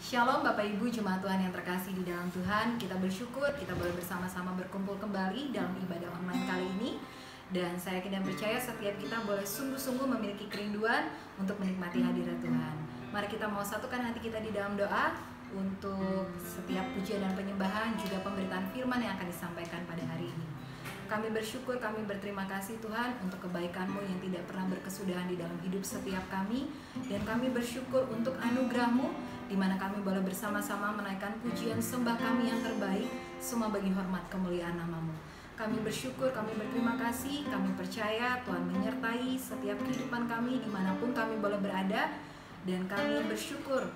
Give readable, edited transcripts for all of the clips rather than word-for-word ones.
Shalom Bapak Ibu Jemaat Tuhan yang terkasih di dalam Tuhan. Kita bersyukur kita boleh bersama-sama berkumpul kembali dalam ibadah online kali ini. Dan saya yakin dan percaya setiap kita boleh sungguh-sungguh memiliki kerinduan untuk menikmati hadirat Tuhan. Mari kita mau satukan hati kita di dalam doa untuk setiap pujian dan penyembahan, juga pemberitaan firman yang akan disampaikan pada hari ini. Kami bersyukur, kami berterima kasih Tuhan untuk kebaikan-Mu yang tidak pernah berkesudahan di dalam hidup setiap kami. Dan kami bersyukur untuk anugerah-Mu, di mana kami boleh bersama-sama menaikkan pujian sembah kami yang terbaik, semua bagi hormat kemuliaan nama-Mu. Kami bersyukur, kami berterima kasih, kami percaya Tuhan menyertai setiap kehidupan kami dimanapun kami boleh berada. Dan kami bersyukur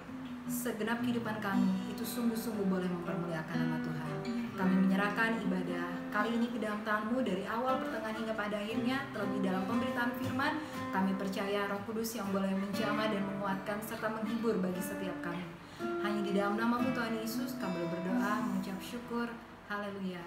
segenap kehidupan kami itu sungguh-sungguh boleh mempermuliakan nama Tuhan. Kami menyerahkan ibadah kali ini ke dalam tangan-Mu dari awal, pertengahan hingga pada akhirnya. Terlebih dalam pemberitaan firman, kami percaya Roh Kudus yang boleh menjamah dan menguatkan serta menghibur bagi setiap kami. Hanya di dalam nama-Mu Tuhan Yesus kami boleh berdoa, mengucap syukur. Haleluya.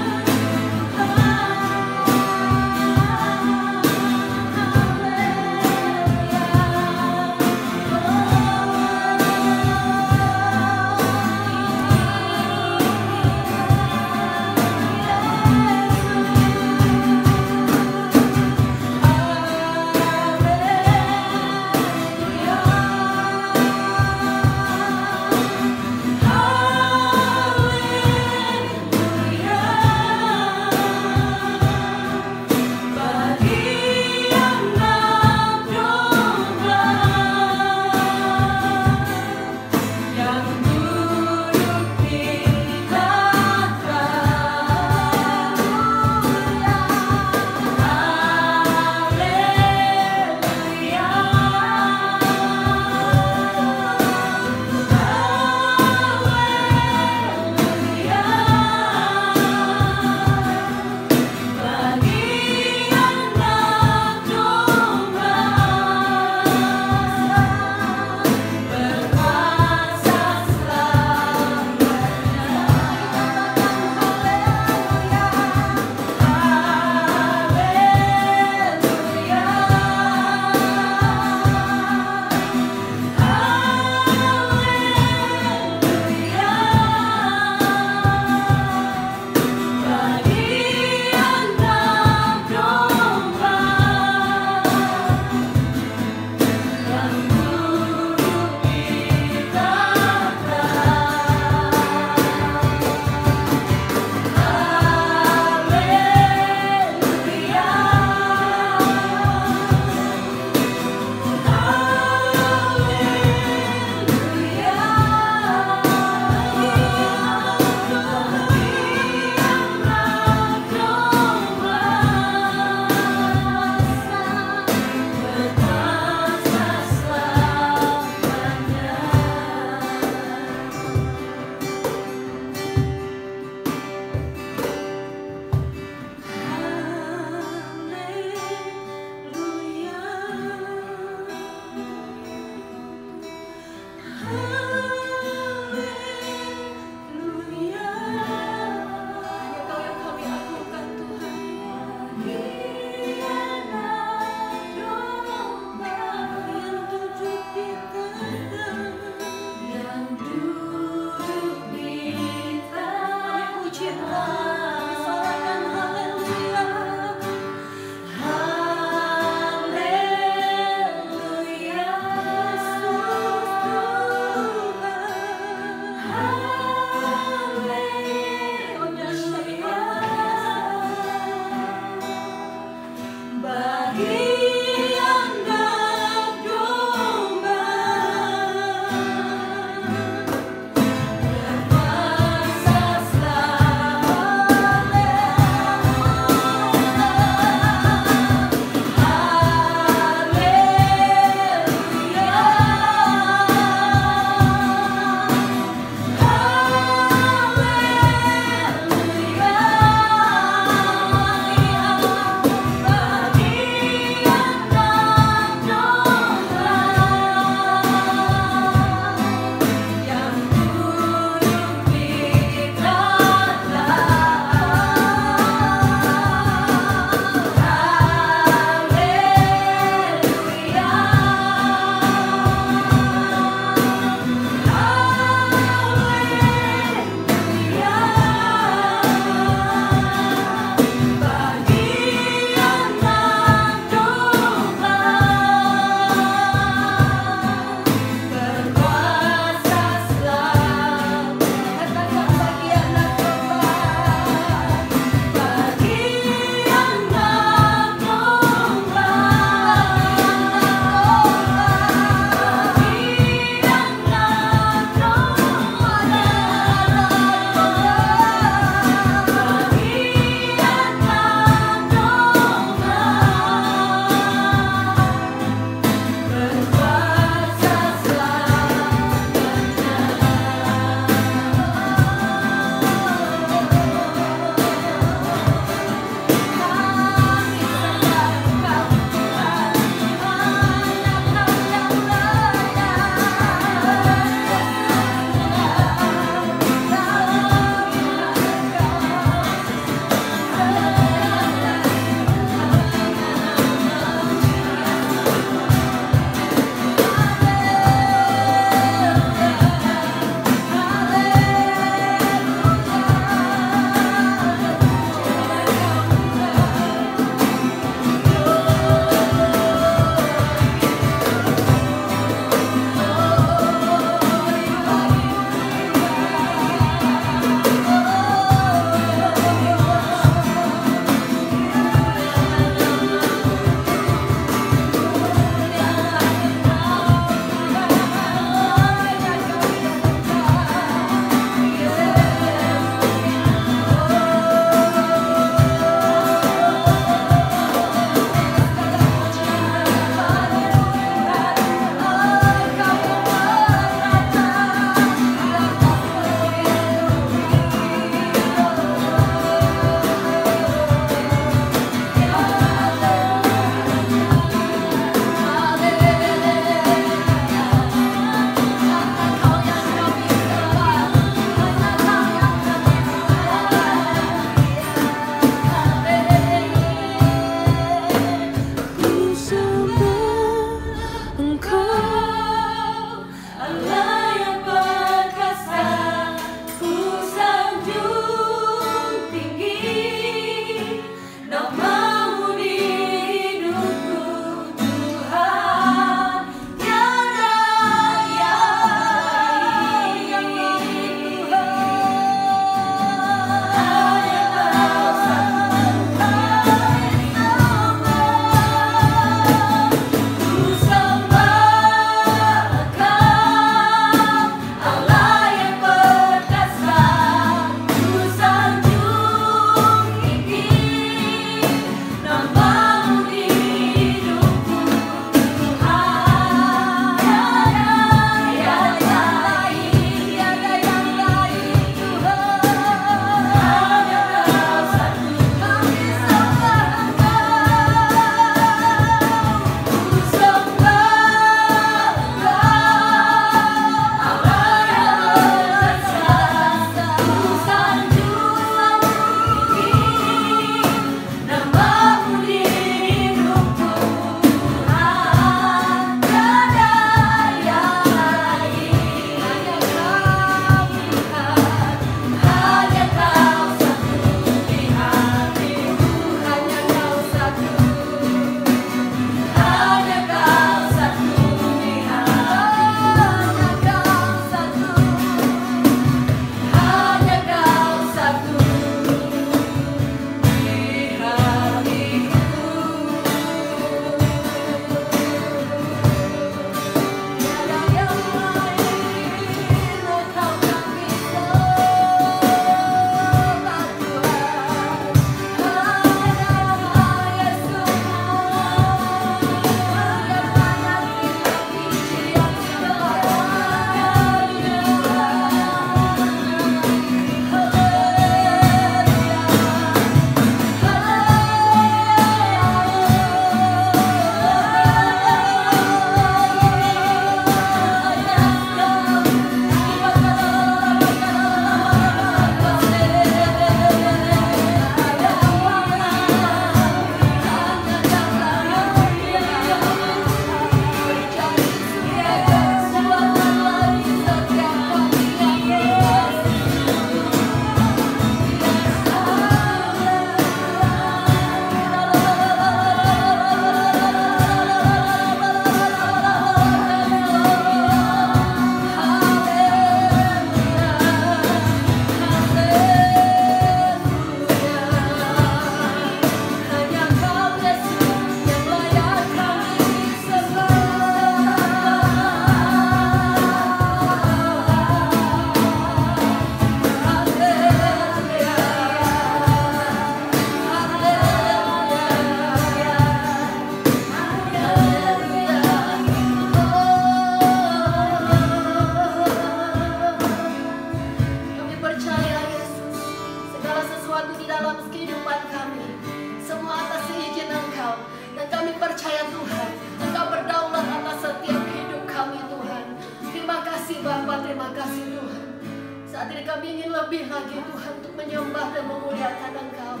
Saat ini kami ingin lebih lagi Tuhan untuk menyembah dan memuliakan Engkau.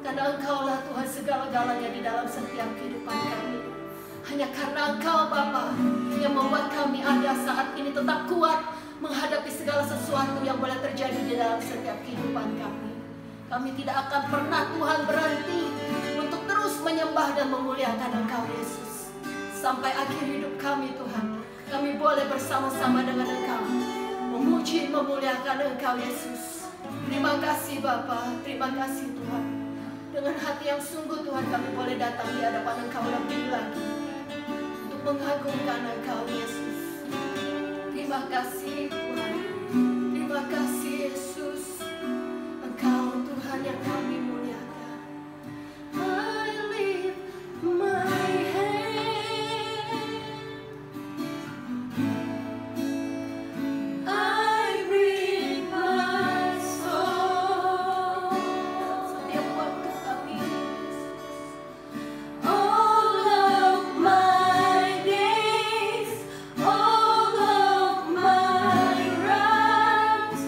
Karena Engkaulah Tuhan segala-galanya di dalam setiap kehidupan kami. Hanya karena Engkau Bapa yang membuat kami ada saat ini tetap kuat menghadapi segala sesuatu yang boleh terjadi di dalam setiap kehidupan kami. Kami tidak akan pernah Tuhan berhenti untuk terus menyembah dan memuliakan Engkau Yesus. Sampai akhir hidup kami Tuhan, kami boleh bersama-sama dengan Engkau memuji, memuliakan Engkau Yesus. Terima kasih Bapa, terima kasih Tuhan. Dengan hati yang sungguh Tuhan kami boleh datang di hadapan Engkau lebih lagi untuk mengagungkan Engkau Yesus. Terima kasih Tuhan, terima kasih Yesus. Engkau Tuhan yang kami muliakan. I lift my hand, I bring my soul. Setiap waktu kami, all of my days, all of my rights,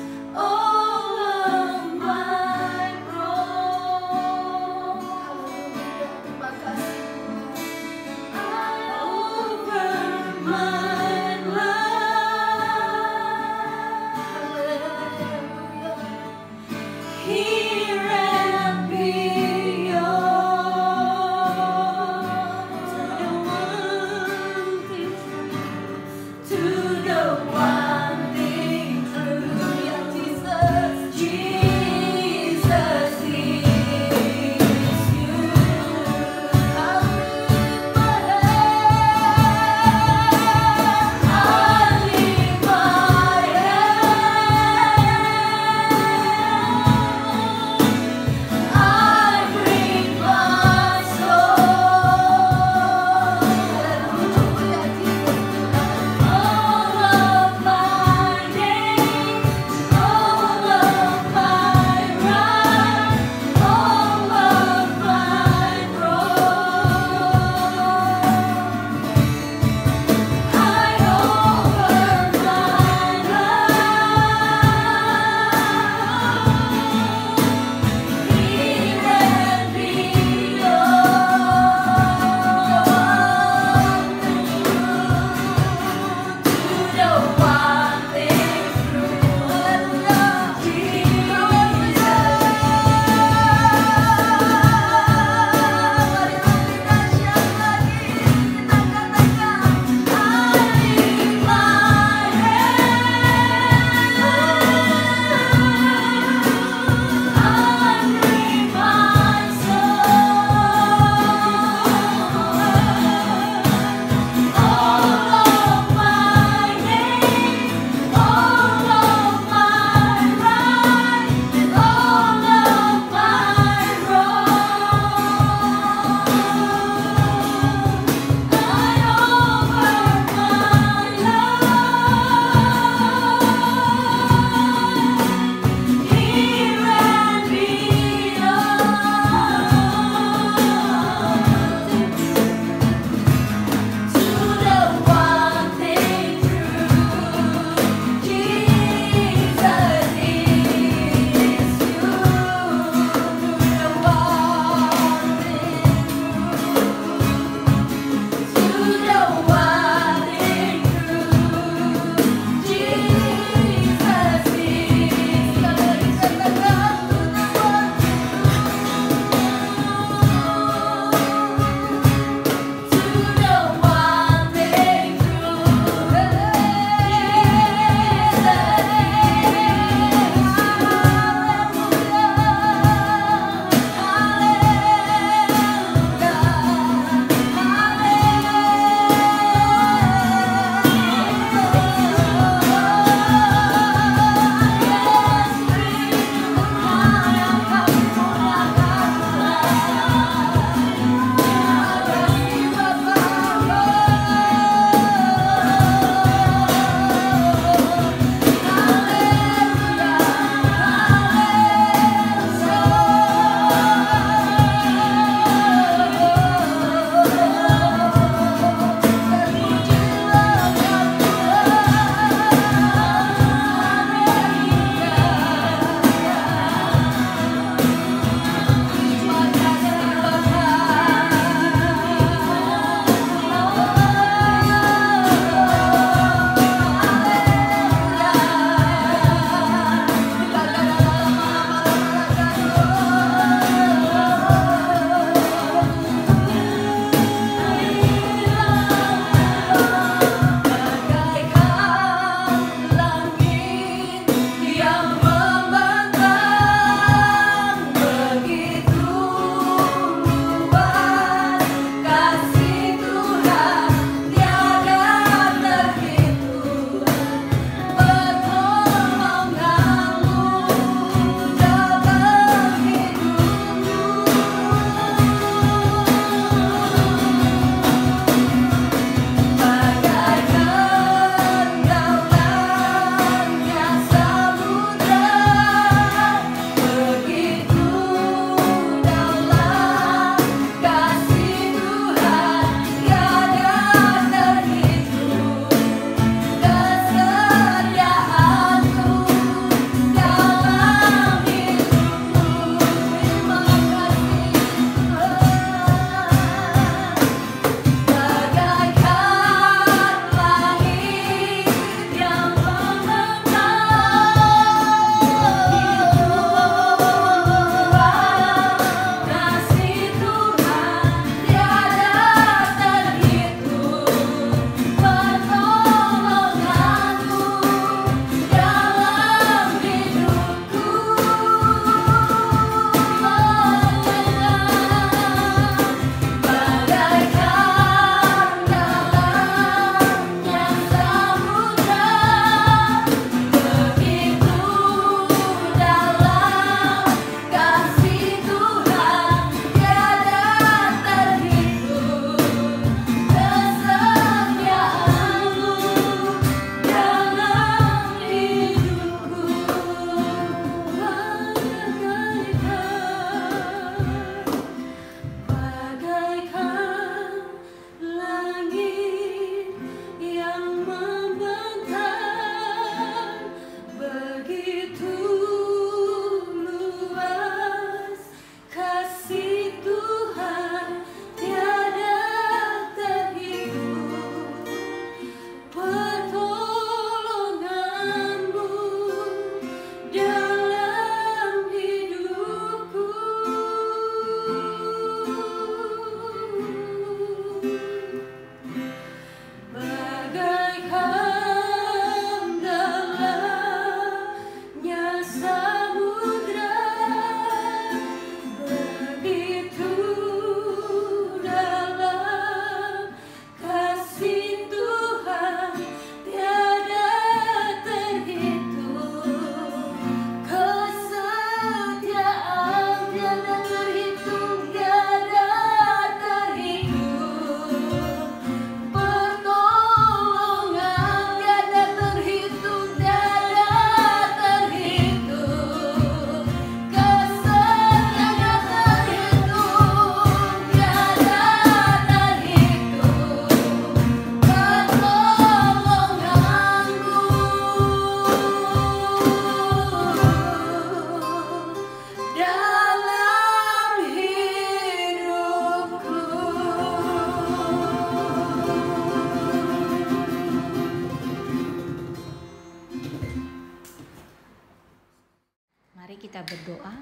berdoa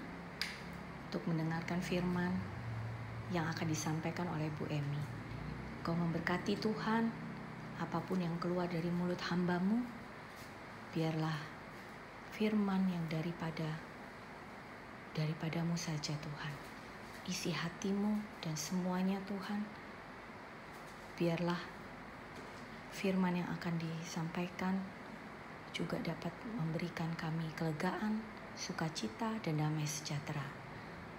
untuk mendengarkan firman yang akan disampaikan oleh Bu Emi. Kau memberkati Tuhan, apapun yang keluar dari mulut hamba-Mu, biarlah firman yang daripadamu saja Tuhan. Isi hatimu dan semuanya Tuhan. Biarlah firman yang akan disampaikan juga dapat memberikan kami kelegaan, sukacita, dan damai sejahtera.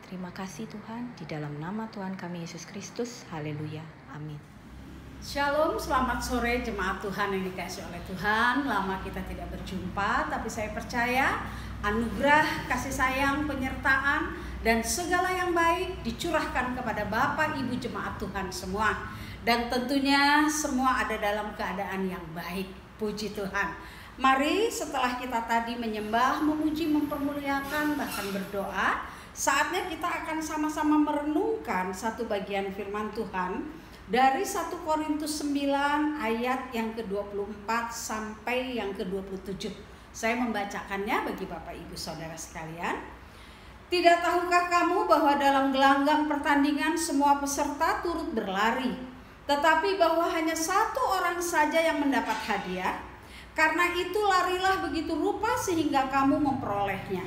Terima kasih Tuhan, di dalam nama Tuhan kami Yesus Kristus. Haleluya. Amin. Shalom, selamat sore jemaat Tuhan yang dikasihi oleh Tuhan. Lama kita tidak berjumpa, tapi saya percaya anugerah, kasih sayang, penyertaan, dan segala yang baik dicurahkan kepada Bapak Ibu jemaat Tuhan semua. Dan tentunya semua ada dalam keadaan yang baik. Puji Tuhan. Mari setelah kita tadi menyembah, memuji, mempermuliakan, bahkan berdoa, saatnya kita akan sama-sama merenungkan satu bagian firman Tuhan dari 1 Korintus 9 ayat yang ke-24 sampai yang ke-27. Saya membacakannya bagi Bapak Ibu Saudara sekalian. Tidak tahukah kamu bahwa dalam gelanggang pertandingan semua peserta turut berlari, tetapi bahwa hanya satu orang saja yang mendapat hadiah? Karena itu larilah begitu rupa sehingga kamu memperolehnya.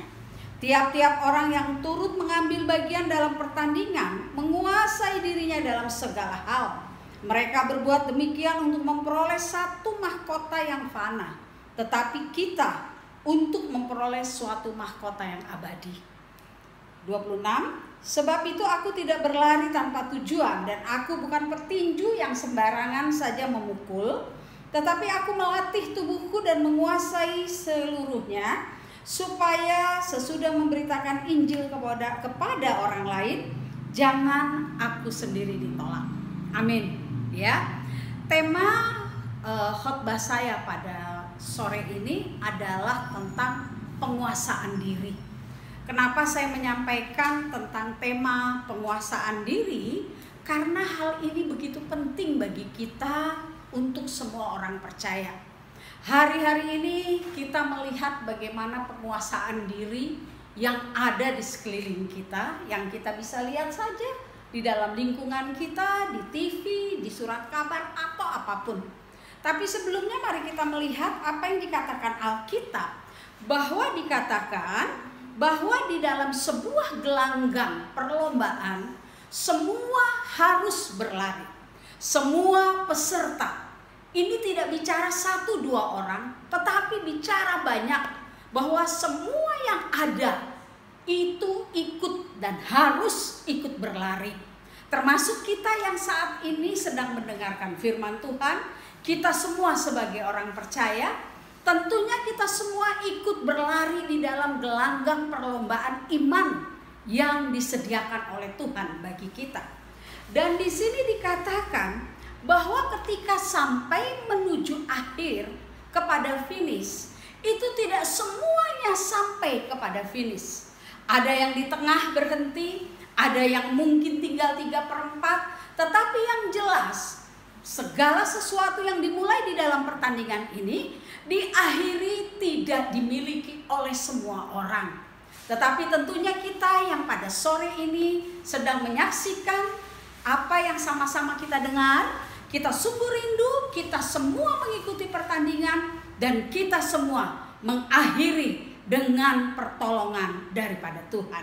Tiap-tiap orang yang turut mengambil bagian dalam pertandingan menguasai dirinya dalam segala hal. Mereka berbuat demikian untuk memperoleh satu mahkota yang fana, tetapi kita untuk memperoleh suatu mahkota yang abadi. 26. Sebab itu aku tidak berlari tanpa tujuan, dan aku bukan petinju yang sembarangan saja memukul, tetapi aku melatih tubuhku dan menguasai seluruhnya, supaya sesudah memberitakan Injil kepada orang lain, jangan aku sendiri ditolak. Amin. Ya, tema khotbah saya pada sore ini adalah tentang penguasaan diri. Kenapa saya menyampaikan tentang tema penguasaan diri? Karena hal ini begitu penting bagi kita untuk semua orang percaya. Hari-hari ini kita melihat bagaimana penguasaan diri yang ada di sekeliling kita, yang kita bisa lihat saja di dalam lingkungan kita, di TV, di surat kabar, atau apapun. Tapi sebelumnya mari kita melihat apa yang dikatakan Alkitab, bahwa dikatakan bahwa di dalam sebuah gelanggang perlombaan semua harus berlari. Semua peserta. Ini tidak bicara 1-2 orang, tetapi bicara banyak, bahwa semua yang ada itu ikut dan harus ikut berlari. Termasuk kita yang saat ini sedang mendengarkan firman Tuhan, kita semua sebagai orang percaya, tentunya kita semua ikut berlari di dalam gelanggang perlombaan iman yang disediakan oleh Tuhan bagi kita. Dan di sini dikatakan bahwa ketika sampai menuju akhir kepada finish, itu tidak semuanya sampai kepada finish. Ada yang di tengah berhenti, ada yang mungkin tinggal 3/4, tetapi yang jelas segala sesuatu yang dimulai di dalam pertandingan ini diakhiri tidak dimiliki oleh semua orang. Tetapi tentunya kita yang pada sore ini sedang menyaksikan apa yang sama-sama kita dengar, kita sungguh rindu, kita semua mengikuti pertandingan, dan kita semua mengakhiri dengan pertolongan daripada Tuhan.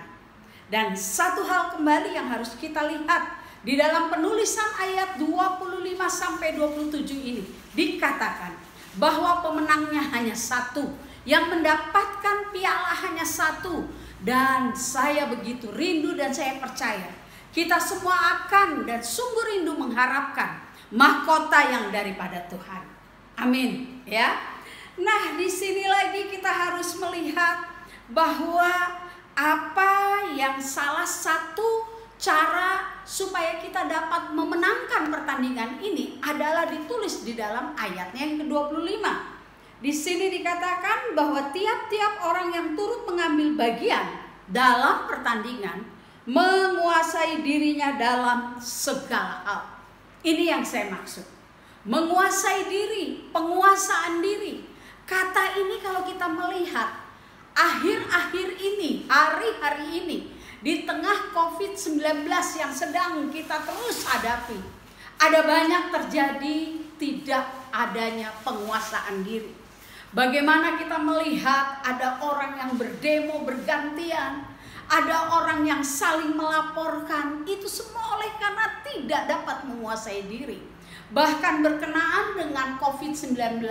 Dan satu hal kembali yang harus kita lihat di dalam penulisan ayat 25-27 ini, dikatakan bahwa pemenangnya hanya satu, yang mendapatkan piala hanya satu. Dan saya begitu rindu dan saya percaya kita semua akan dan sungguh rindu mengharapkan mahkota yang daripada Tuhan. Amin, ya. Nah, di sini lagi kita harus melihat bahwa apa yang salah satu cara supaya kita dapat memenangkan pertandingan ini adalah ditulis di dalam ayatnya yang ke-25. Di sini dikatakan bahwa tiap-tiap orang yang turut mengambil bagian dalam pertandingan menguasai dirinya dalam segala hal. Ini yang saya maksud. Menguasai diri, penguasaan diri. Kata ini kalau kita melihat akhir-akhir ini, hari-hari ini, di tengah COVID-19 yang sedang kita terus hadapi, ada banyak terjadi tidak adanya penguasaan diri. Bagaimana kita melihat ada orang yang berdemo bergantian, ada orang yang saling melaporkan, itu semua oleh karena tidak dapat menguasai diri. Bahkan berkenaan dengan COVID-19,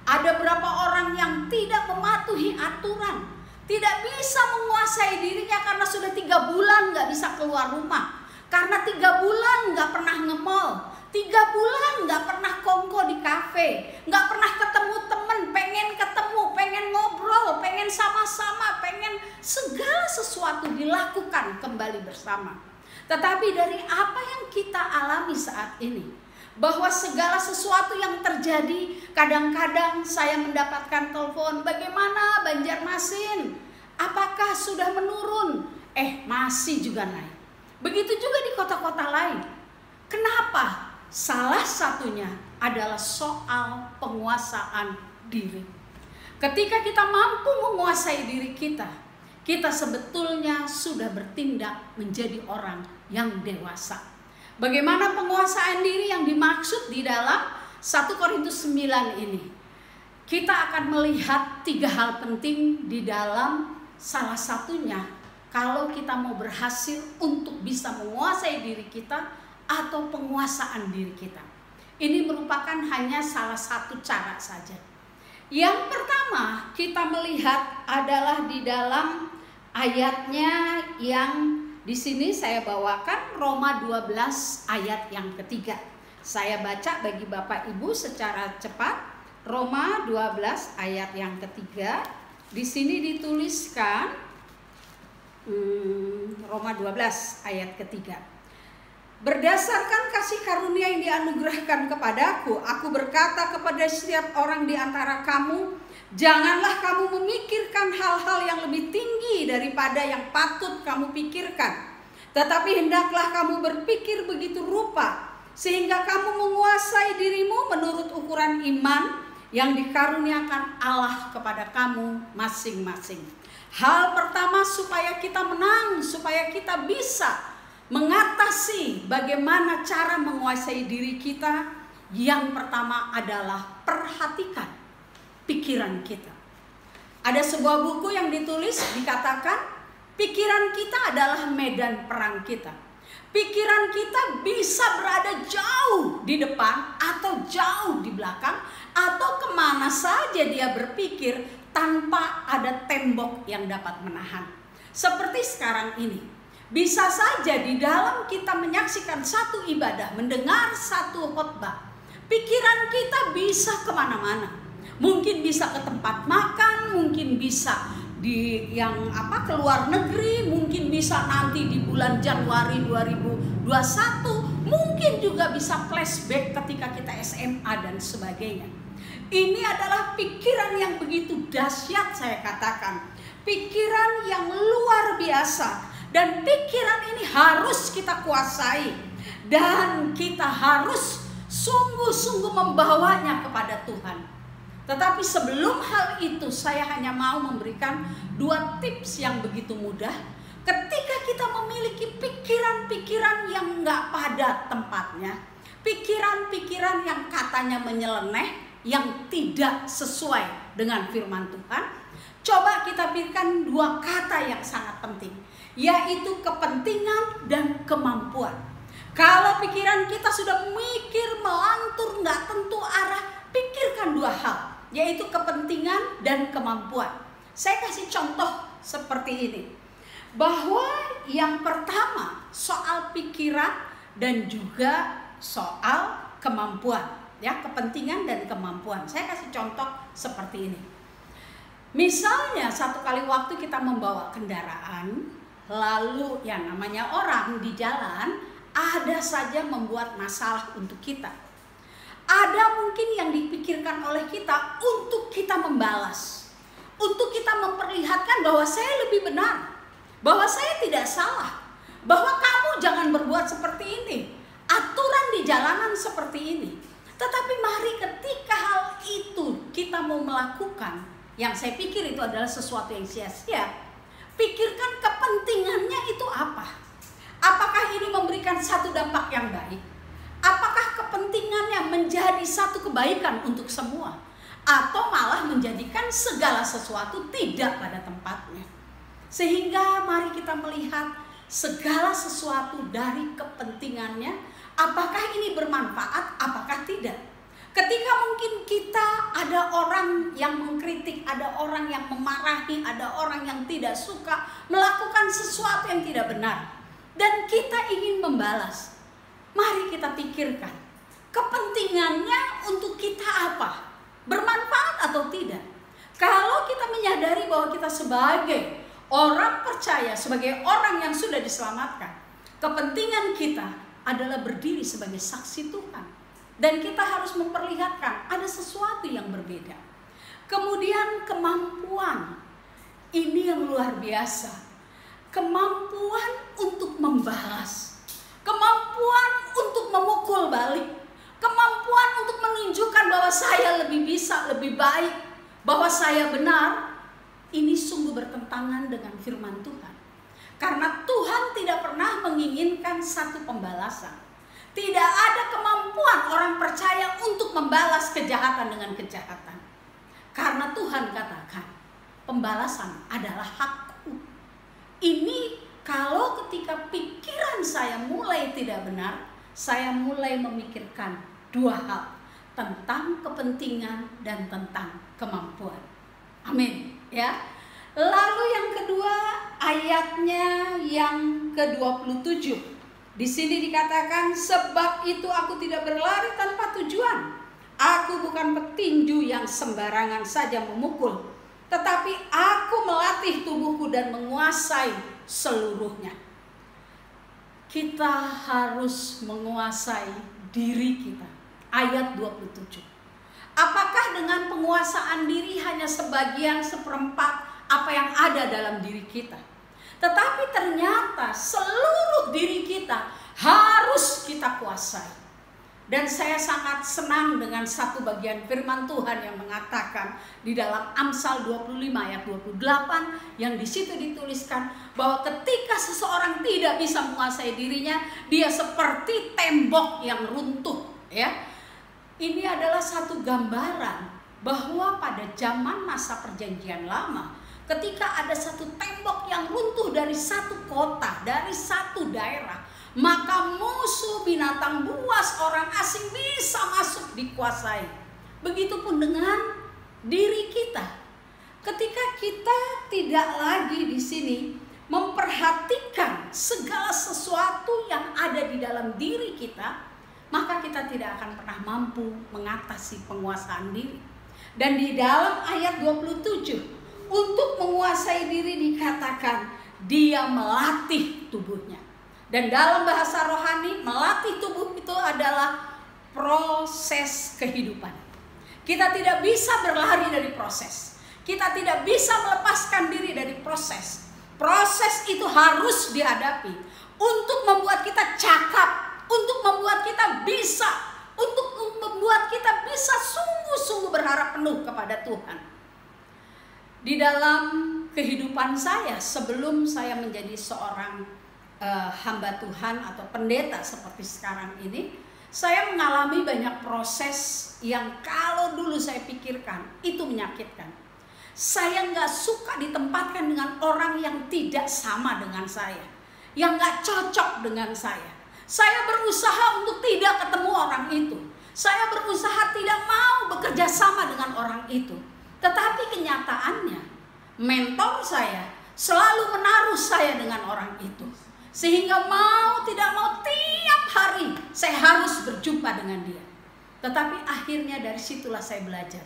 ada beberapa orang yang tidak mematuhi aturan, tidak bisa menguasai dirinya karena sudah 3 bulan nggak bisa keluar rumah, karena 3 bulan nggak pernah nge-mall, 3 bulan nggak pernah kongko di kafe, nggak pernah ketemu temen, pengen ngobrol, pengen sama-sama, pengen segala sesuatu dilakukan kembali bersama. Tetapi dari apa yang kita alami saat ini, bahwa segala sesuatu yang terjadi, kadang-kadang saya mendapatkan telepon, bagaimana Banjarmasin? Apakah sudah menurun? Masih juga naik. Begitu juga di kota-kota lain. Kenapa? Salah satunya adalah soal penguasaan diri. Ketika kita mampu menguasai diri kita, kita sebetulnya sudah bertindak menjadi orang yang dewasa. Bagaimana penguasaan diri yang dimaksud di dalam 1 Korintus 9 ini? Kita akan melihat 3 hal penting di dalam salah satunya. Kalau kita mau berhasil untuk bisa menguasai diri kita atau penguasaan diri kita. Ini merupakan hanya salah satu cara saja. Yang pertama kita melihat adalah di dalam ayatnya yang di sini saya bawakan Roma 12 ayat yang ketiga. Saya baca bagi Bapak Ibu secara cepat. Roma 12 ayat yang ketiga. Di sini dituliskan Roma 12 ayat ketiga. Berdasarkan kasih karunia yang dianugerahkan kepadaku, aku berkata kepada setiap orang di antara kamu, janganlah kamu memikirkan hal-hal yang lebih tinggi daripada yang patut kamu pikirkan. Tetapi hendaklah kamu berpikir begitu rupa, sehingga kamu menguasai dirimu menurut ukuran iman yang dikaruniakan Allah kepada kamu masing-masing. Hal pertama supaya kita menang, supaya kita bisa mengatasi bagaimana cara menguasai diri kita, yang pertama adalah perhatikan pikiran kita. Ada sebuah buku yang ditulis dikatakan pikiran kita adalah medan perang kita. Pikiran kita bisa berada jauh di depan atau jauh di belakang, atau kemana saja dia berpikir tanpa ada tembok yang dapat menahan. Seperti sekarang ini. Bisa saja di dalam kita menyaksikan satu ibadah, mendengar satu khotbah, pikiran kita bisa kemana-mana. Mungkin bisa ke tempat makan, mungkin bisa di ke luar negeri, mungkin bisa nanti di bulan Januari 2021, mungkin juga bisa flashback ketika kita SMA dan sebagainya. Ini adalah pikiran yang begitu dahsyat, saya katakan. Pikiran yang luar biasa. Dan pikiran ini harus kita kuasai. Dan kita harus sungguh-sungguh membawanya kepada Tuhan. Tetapi sebelum hal itu, saya hanya mau memberikan 2 tips yang begitu mudah. Ketika kita memiliki pikiran-pikiran yang gak pada tempatnya, pikiran-pikiran yang katanya menyeleneh, yang tidak sesuai dengan firman Tuhan, coba kita pikirkan 2 kata yang sangat penting, yaitu kepentingan dan kemampuan. Kalau pikiran kita sudah mikir melantur, nggak tentu arah, pikirkan 2 hal, yaitu kepentingan dan kemampuan. Saya kasih contoh seperti ini, bahwa yang pertama soal pikiran dan juga soal kemampuan, ya, kepentingan dan kemampuan. Saya kasih contoh seperti ini. Misalnya satu kali waktu kita membawa kendaraan, lalu yang namanya orang di jalan ada saja membuat masalah untuk kita. Ada mungkin yang dipikirkan oleh kita untuk kita membalas, untuk kita memperlihatkan bahwa saya lebih benar, bahwa saya tidak salah, bahwa kamu jangan berbuat seperti ini, aturan di jalanan seperti ini. Tetapi mari ketika hal itu kita mau melakukan, yang saya pikir itu adalah sesuatu yang sia-sia, pikirkan kepentingannya itu apa. Apakah ini memberikan satu dampak yang baik? Apakah kepentingannya menjadi satu kebaikan untuk semua? Atau malah menjadikan segala sesuatu tidak pada tempatnya? Sehingga mari kita melihat segala sesuatu dari kepentingannya. Apakah ini bermanfaat? Apakah tidak? Ketika mungkin kita ada orang yang mengkritik, ada orang yang memarahi, ada orang yang tidak suka melakukan sesuatu yang tidak benar, dan kita ingin membalas, mari kita pikirkan kepentingannya untuk kita apa? Bermanfaat atau tidak? Kalau kita menyadari bahwa kita sebagai orang percaya, sebagai orang yang sudah diselamatkan, kepentingan kita adalah berdiri sebagai saksi Tuhan, dan kita harus memperlihatkan ada sesuatu yang berbeda. Kemudian kemampuan, ini yang luar biasa. Kemampuan untuk membalas, kemampuan untuk memukul balik, kemampuan untuk menunjukkan bahwa saya lebih bisa, lebih baik, bahwa saya benar. Ini sungguh bertentangan dengan firman Tuhan. Karena Tuhan tidak pernah menginginkan satu pembalasan. Tidak ada kemampuan orang percaya untuk membalas kejahatan dengan kejahatan. Karena Tuhan katakan, pembalasan adalah hakku. Ini kalau ketika pikiran saya mulai tidak benar, saya mulai memikirkan dua hal, tentang kepentingan dan tentang kemampuan. Amin, ya. Lalu yang kedua, ayatnya yang ke-27. Di sini dikatakan, sebab itu aku tidak berlari tanpa tujuan. Aku bukan petinju yang sembarangan saja memukul, tetapi aku melatih tubuhku dan menguasai seluruhnya. Kita harus menguasai diri kita. Ayat 27. Apakah dengan penguasaan diri hanya sebagian seperempat apa yang ada dalam diri kita? Tetapi ternyata seluruh diri kita harus kita kuasai. Dan saya sangat senang dengan satu bagian firman Tuhan yang mengatakan di dalam Amsal 25 ayat 28, yang di situ dituliskan bahwa ketika seseorang tidak bisa menguasai dirinya, dia seperti tembok yang runtuh, ya. Ini adalah satu gambaran bahwa pada zaman masa perjanjian lama, ketika ada satu tembok yang runtuh dari satu kota, dari satu daerah, maka musuh, binatang buas, orang asing bisa masuk dikuasai. Begitupun dengan diri kita. Ketika kita tidak lagi di sini memperhatikan segala sesuatu yang ada di dalam diri kita, maka kita tidak akan pernah mampu mengatasi penguasaan diri. Dan di dalam ayat 27, untuk menguasai diri dikatakan dia melatih tubuhnya. Dan dalam bahasa rohani, melatih tubuh itu adalah proses kehidupan. Kita tidak bisa berlari dari proses. Kita tidak bisa melepaskan diri dari proses. Proses itu harus dihadapi untuk membuat kita cakap, untuk membuat kita bisa, untuk membuat kita bisa sungguh-sungguh berharap penuh kepada Tuhan. Di dalam kehidupan saya, sebelum saya menjadi seorang hamba Tuhan atau pendeta seperti sekarang ini, saya mengalami banyak proses yang kalau dulu saya pikirkan itu menyakitkan. Saya nggak suka ditempatkan dengan orang yang tidak sama dengan saya, yang nggak cocok dengan saya. Saya berusaha untuk tidak ketemu orang itu. Saya berusaha tidak mau bekerja sama dengan orang itu. Tetapi kenyataannya, mentor saya selalu menaruh saya dengan orang itu. Sehingga mau tidak mau tiap hari saya harus berjumpa dengan dia. Tetapi akhirnya dari situlah saya belajar.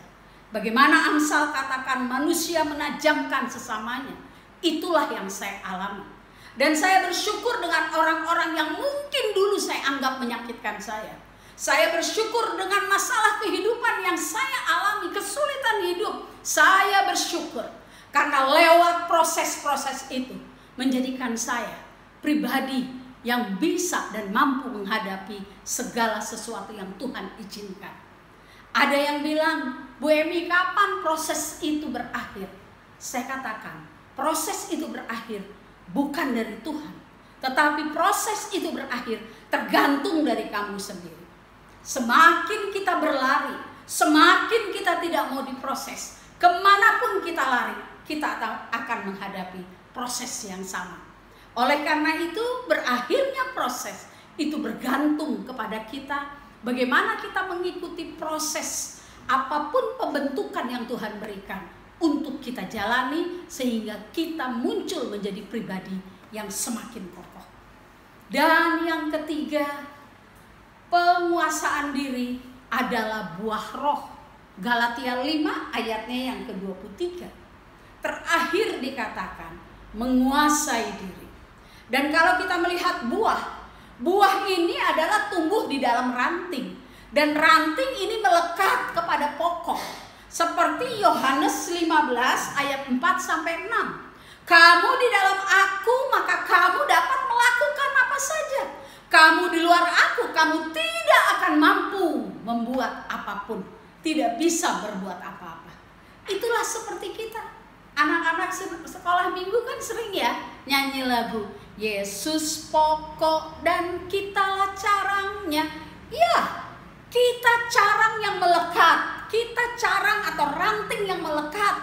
Bagaimana Amsal katakan manusia menajamkan sesamanya. Itulah yang saya alami. Dan saya bersyukur dengan orang-orang yang mungkin dulu saya anggap menyakitkan saya. Saya bersyukur dengan masalah kehidupan yang saya alami, kesulitan hidup. Saya bersyukur karena lewat proses-proses itu menjadikan saya pribadi yang bisa dan mampu menghadapi segala sesuatu yang Tuhan izinkan. Ada yang bilang, Bu Emi, kapan proses itu berakhir? Saya katakan, proses itu berakhir bukan dari Tuhan, tetapi proses itu berakhir tergantung dari kamu sendiri. Semakin kita berlari, semakin kita tidak mau diproses, kemanapun kita lari, kita akan menghadapi proses yang sama. Oleh karena itu, berakhirnya proses itu bergantung kepada kita, bagaimana kita mengikuti proses apapun pembentukan yang Tuhan berikan untuk kita jalani, sehingga kita muncul menjadi pribadi yang semakin kokoh. Dan yang ketiga, penguasaan diri adalah buah roh. Galatia 5 ayatnya yang ke-23. Terakhir dikatakan menguasai diri. Dan kalau kita melihat buah ini adalah tumbuh di dalam ranting. Dan ranting ini melekat kepada pokok. Seperti Yohanes 15 ayat 4-6. Kamu di dalam aku, maka kamu dapat melakukan apa saja. Kamu di luar aku, kamu tidak akan mampu membuat apapun. Tidak bisa berbuat apa-apa. Itulah seperti kita. Anak-anak sekolah minggu kan sering ya nyanyi lagu Yesus pokok dan kitalah carangnya. Ya, kita carang yang melekat. Kita carang atau ranting yang melekat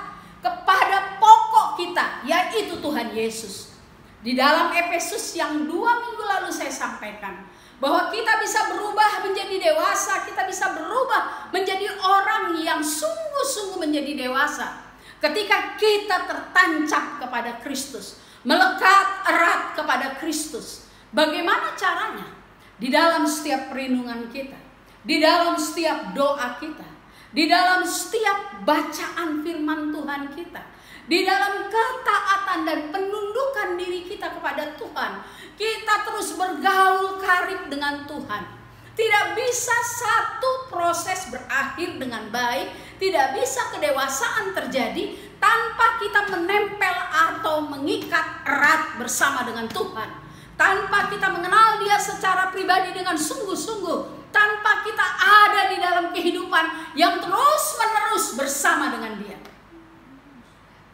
kepada pokok kita, yaitu Tuhan Yesus. Di dalam Efesus yang 2 minggu lalu saya sampaikan bahwa kita bisa berubah menjadi dewasa, kita bisa berubah menjadi orang yang sungguh-sungguh menjadi dewasa ketika kita tertancap kepada Kristus, melekat erat kepada Kristus. Bagaimana caranya? Di dalam setiap perenungan kita, di dalam setiap doa kita, di dalam setiap bacaan firman Tuhan kita, di dalam ketaatan dan penundukan diri kita kepada Tuhan, kita terus bergaul karib dengan Tuhan. Tidak bisa satu proses berakhir dengan baik, tidak bisa kedewasaan terjadi tanpa kita menempel atau mengikat erat bersama dengan Tuhan. Tanpa kita mengenal Dia secara pribadi dengan sungguh-sungguh, tanpa kita ada di dalam kehidupan yang terus-menerus bersama dengan Dia.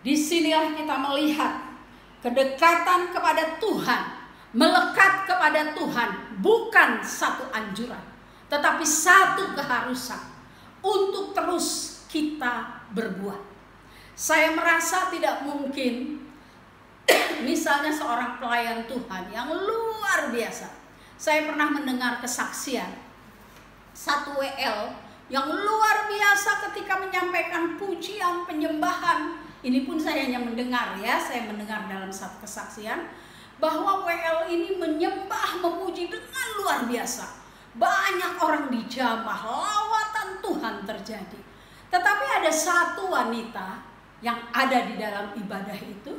Disinilah kita melihat kedekatan kepada Tuhan, melekat kepada Tuhan bukan satu anjuran, tetapi satu keharusan untuk terus kita berbuat. Saya merasa tidak mungkin misalnya seorang pelayan Tuhan yang luar biasa. Saya pernah mendengar kesaksian satu WL yang luar biasa ketika menyampaikan pujian, penyembahan. Ini pun saya hanya mendengar ya, saya mendengar dalam satu kesaksian bahwa WL ini menyembah, memuji dengan luar biasa. Banyak orang dijamah, lawatan Tuhan terjadi. Tetapi ada satu wanita yang ada di dalam ibadah itu,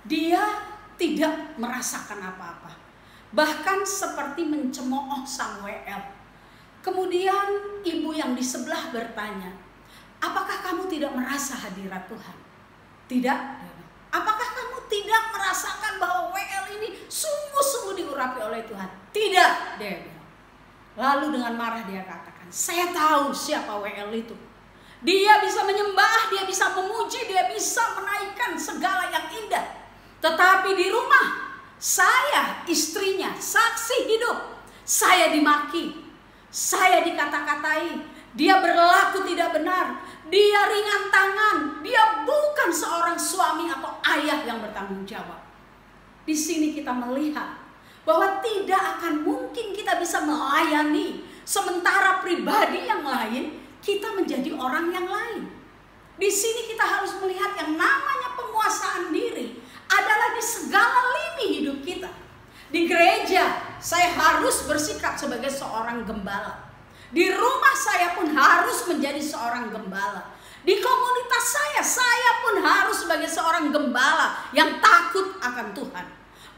dia tidak merasakan apa-apa. Bahkan seperti mencemooh sang WL. Kemudian ibu yang di sebelah bertanya, apakah kamu tidak merasa hadirat Tuhan? Tidak. Apakah kamu tidak merasakan bahwa WL ini sungguh-sungguh diurapi oleh Tuhan? Tidak, dia bilang. Lalu dengan marah dia katakan, saya tahu siapa WL itu. Dia bisa menyembah, dia bisa memuji, dia bisa menaikkan segala yang indah. Tetapi di rumah, saya istrinya, saksi hidup, saya dimaki, saya dikata-katai, dia berlaku tidak benar, dia ringan tangan, dia bukan seorang suami atau ayah yang bertanggung jawab. Di sini kita melihat bahwa tidak akan mungkin kita bisa melayani sementara pribadi yang lain kita menjadi orang yang lain. Di sini kita harus melihat yang namanya penguasaan diri adalah di segala lini hidup kita. Di gereja saya harus bersikap sebagai seorang gembala. Di rumah saya pun harus menjadi seorang gembala. Di komunitas saya pun harus sebagai seorang gembala yang takut akan Tuhan.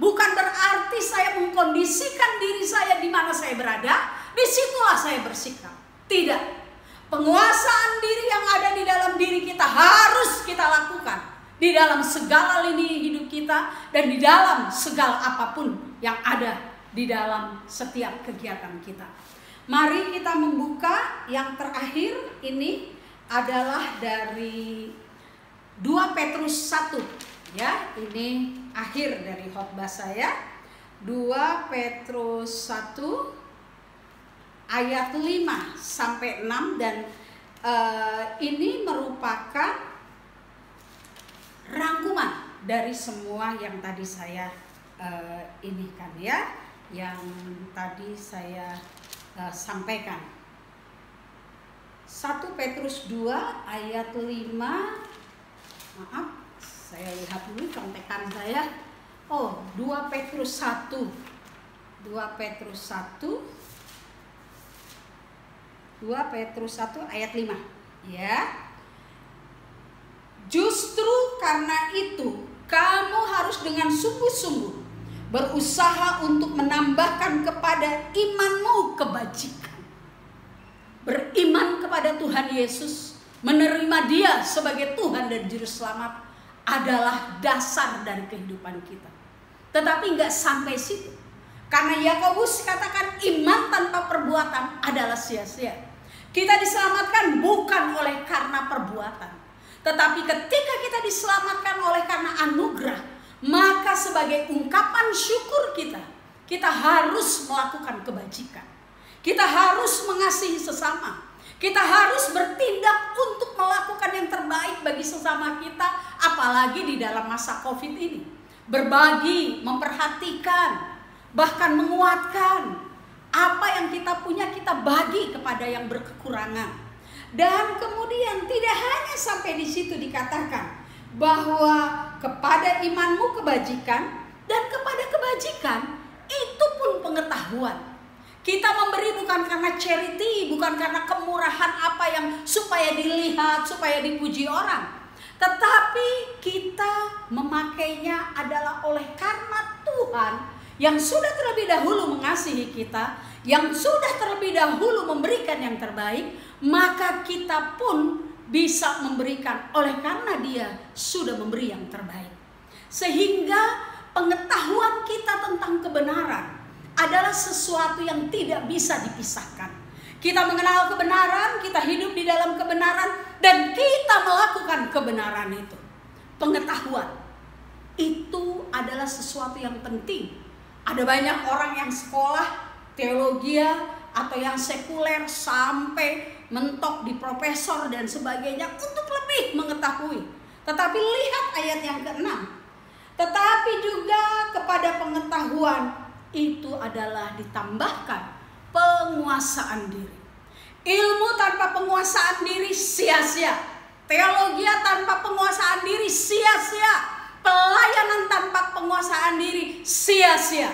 Bukan berarti saya mengkondisikan diri saya di mana saya berada, disitulah saya bersikap. Tidak. Penguasaan diri yang ada di dalam diri kita harus kita lakukan di dalam segala lini hidup kita dan di dalam segala apapun yang ada di dalam setiap kegiatan kita. Mari kita membuka yang terakhir ini adalah dari 2 Petrus 1. Ya, ini akhir dari khotbah saya. 2 Petrus 1 ayat 5 sampai 6, dan ini merupakan rangkuman dari semua yang tadi saya ini kan ya, yang tadi saya sampaikan. 1 Petrus 2 ayat 5. Maaf, saya lihat dulu contekan saya. Oh, 2 Petrus 1. 2 Petrus 1. 2 Petrus 1 ayat 5. Ya. Justru karena itu kamu harus dengan sungguh-sungguh berusaha untuk menambahkan kepada imanmu kebajikan. Beriman kepada Tuhan Yesus, menerima Dia sebagai Tuhan dan Juru Selamat adalah dasar dari kehidupan kita. Tetapi nggak sampai situ. Karena Yakobus katakan iman tanpa perbuatan adalah sia-sia. Kita diselamatkan bukan oleh karena perbuatan, tetapi ketika kita diselamatkan oleh karena anugerah, maka sebagai ungkapan syukur kita harus melakukan kebajikan. Kita harus mengasihi sesama. Kita harus bertindak untuk melakukan yang terbaik bagi sesama kita, apalagi di dalam masa COVID ini. Berbagi, memperhatikan, bahkan menguatkan. Apa yang kita punya kita bagi kepada yang berkekurangan. Dan kemudian tidak hanya sampai di situ dikatakan bahwa kepada imanmu kebajikan, dan kepada kebajikan itu pun pengetahuan. Kita memberi bukan karena charity, bukan karena kemurahan apa yang supaya dilihat, supaya dipuji orang. Tetapi kita memakainya adalah oleh karena Tuhan yang sudah terlebih dahulu mengasihi kita, yang sudah terlebih dahulu memberikan yang terbaik, maka kita pun bisa memberikan oleh karena Dia sudah memberi yang terbaik. Sehingga pengetahuan kita tentang kebenaran adalah sesuatu yang tidak bisa dipisahkan. Kita mengenal kebenaran, kita hidup di dalam kebenaran, dan kita melakukan kebenaran itu. Pengetahuan itu adalah sesuatu yang penting. Ada banyak orang yang sekolah teologi atau yang sekuler sampai mentok di profesor dan sebagainya untuk lebih mengetahui. Tetapi lihat ayat yang ke-6. Tetapi juga kepada pengetahuan itu adalah ditambahkan penguasaan diri. Ilmu tanpa penguasaan diri sia-sia. Teologi tanpa penguasaan diri sia-sia. Pelayanan tanpa penguasaan diri sia-sia.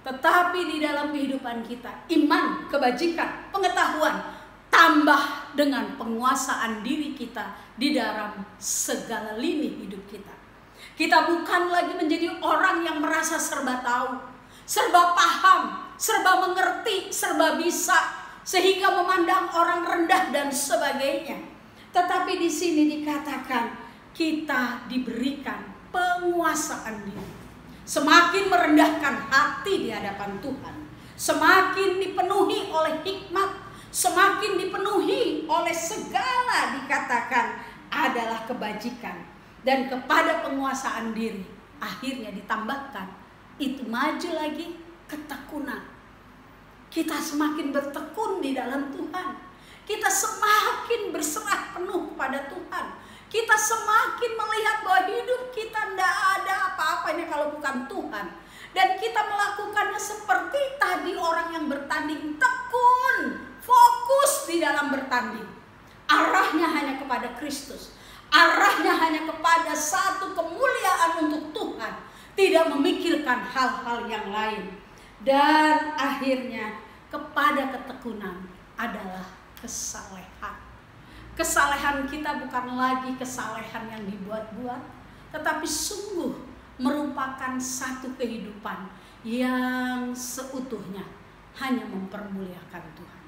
Tetapi di dalam kehidupan kita, iman, kebajikan, pengetahuan, tambah dengan penguasaan diri kita di dalam segala lini hidup kita. Kita bukan lagi menjadi orang yang merasa serba tahu, serba paham, serba mengerti, serba bisa, sehingga memandang orang rendah dan sebagainya. Tetapi di sini dikatakan kita diberikan penguasaan diri. Semakin merendahkan hati di hadapan Tuhan, semakin dipenuhi oleh hikmat, semakin dipenuhi oleh segala dikatakan adalah kebajikan. Dan kepada penguasaan diri akhirnya ditambahkan itu maju lagi ketekunan. Kita semakin bertekun di dalam Tuhan. Kita semakin berserah penuh kepada Tuhan. Kita semakin melihat bahwa hidup kita tidak ada apa-apanya kalau bukan Tuhan. Dan kita melakukannya seperti tadi orang yang bertanding, tekun, fokus di dalam bertanding. Arahnya hanya kepada Kristus. Arahnya hanya kepada satu kemuliaan untuk Tuhan. Tidak memikirkan hal-hal yang lain. Dan akhirnya kepada ketekunan adalah kesalehan. Kesalehan kita bukan lagi kesalehan yang dibuat-buat, tetapi sungguh merupakan satu kehidupan yang seutuhnya hanya mempermuliakan Tuhan.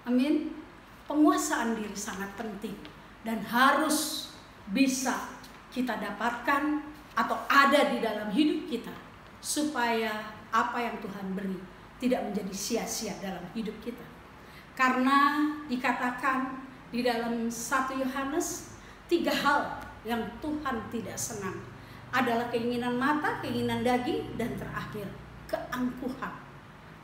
Amin. Penguasaan diri sangat penting dan harus bisa kita dapatkan atau ada di dalam hidup kita supaya apa yang Tuhan beri tidak menjadi sia-sia dalam hidup kita. Karena dikatakan di dalam 1 Yohanes 3 hal yang Tuhan tidak senang adalah keinginan mata, keinginan daging, dan terakhir keangkuhan.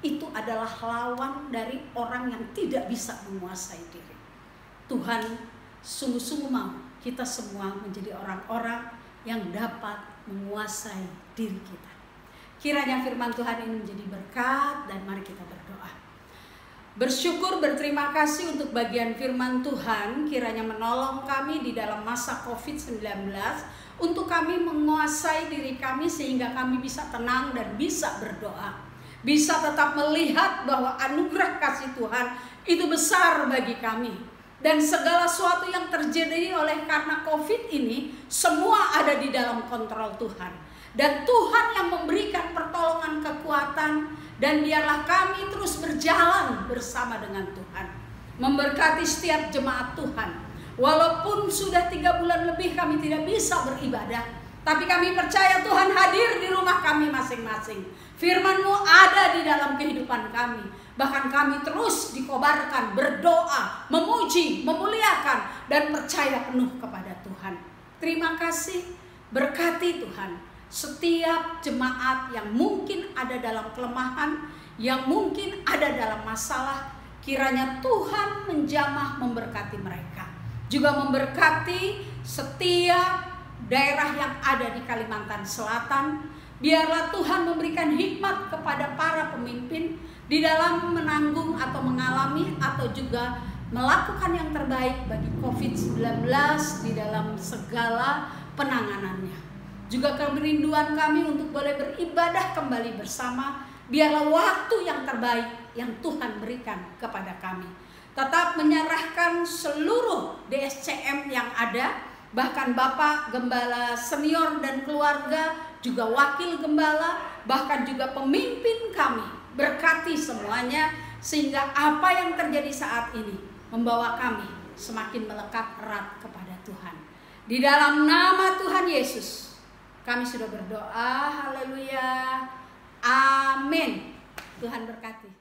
Itu adalah lawan dari orang yang tidak bisa menguasai diri. Tuhan sungguh-sungguh mau kita semua menjadi orang-orang yang dapat menguasai diri kita. Kiranya firman Tuhan ini menjadi berkat, dan mari kita berdoa. Bersyukur, berterima kasih untuk bagian firman Tuhan, kiranya menolong kami di dalam masa COVID-19 untuk kami menguasai diri kami sehingga kami bisa tenang dan bisa berdoa. Bisa tetap melihat bahwa anugerah kasih Tuhan itu besar bagi kami. Dan segala sesuatu yang terjadi oleh karena COVID ini semua ada di dalam kontrol Tuhan. Dan Tuhan yang memberikan pertolongan kekuatan, dan biarlah kami terus berjalan bersama dengan Tuhan. Memberkati setiap jemaat Tuhan. Walaupun sudah 3 bulan lebih kami tidak bisa beribadah, tapi kami percaya Tuhan hadir di rumah kami masing-masing. Firman-Mu ada di dalam kehidupan kami. Bahkan kami terus dikobarkan, berdoa, memuji, memuliakan, dan percaya penuh kepada Tuhan. Terima kasih, berkati Tuhan setiap jemaat yang mungkin ada dalam kelemahan, yang mungkin ada dalam masalah. Kiranya Tuhan menjamah memberkati mereka. Juga memberkati setiap daerah yang ada di Kalimantan Selatan. Biarlah Tuhan memberikan hikmat kepada para pemimpin di dalam menanggung atau mengalami atau juga melakukan yang terbaik bagi COVID-19 di dalam segala penanganannya. Juga kerinduan kami untuk boleh beribadah kembali bersama. Biarlah waktu yang terbaik yang Tuhan berikan kepada kami. Tetap menyerahkan seluruh DSCM yang ada, bahkan Bapak Gembala Senior dan keluarga, juga Wakil Gembala, bahkan juga pemimpin kami. Berkati semuanya sehingga apa yang terjadi saat ini membawa kami semakin melekat erat kepada Tuhan. Di dalam nama Tuhan Yesus kami sudah berdoa. Haleluya. Amin. Tuhan berkati.